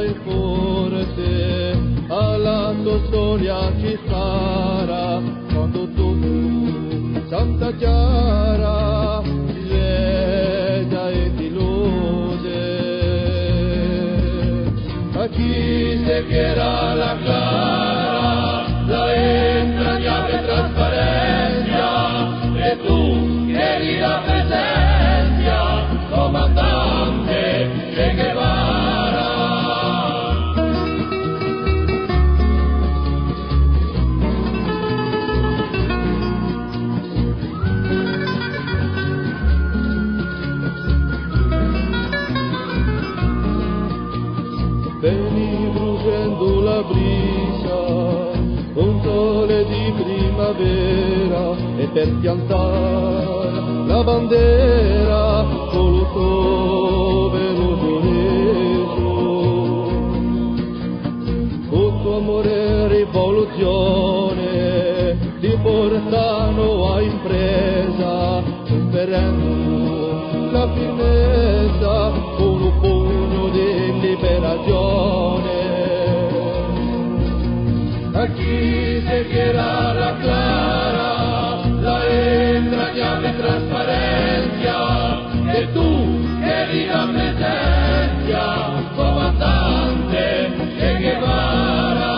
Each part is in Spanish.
y fuerte, a la tua storia ci sarà, quando tu, Santa Chiara, ti sveglia e ti illude. A chi seguirà la Clara, la entraña de trasparencia, e tu, querida presencia, comandante Che Guevara. Veni bruciando la brisa, un sole di primavera, e per piantare la bandiera con il tuo veloce reso. Con tuo amore e rivoluzione ti portano a impresa, sperando la firmezza con un pugno di liberazione. A chi seguirá la Clara, la entrañable transparencia, que tú, querida presencia, comandante Che Guevara.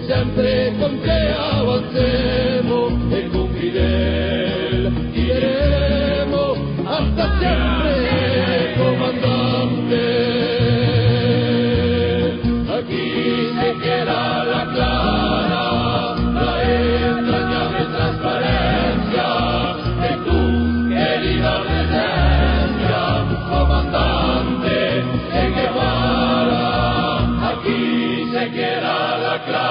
Sempre con te avanzemos e con Fidel diremo hasta siempre, comandante. Aquí se queda la Clara, la entrañable transparencia, que tú, querida presencia, comandante Che Guevara. Aquí se queda la Clara.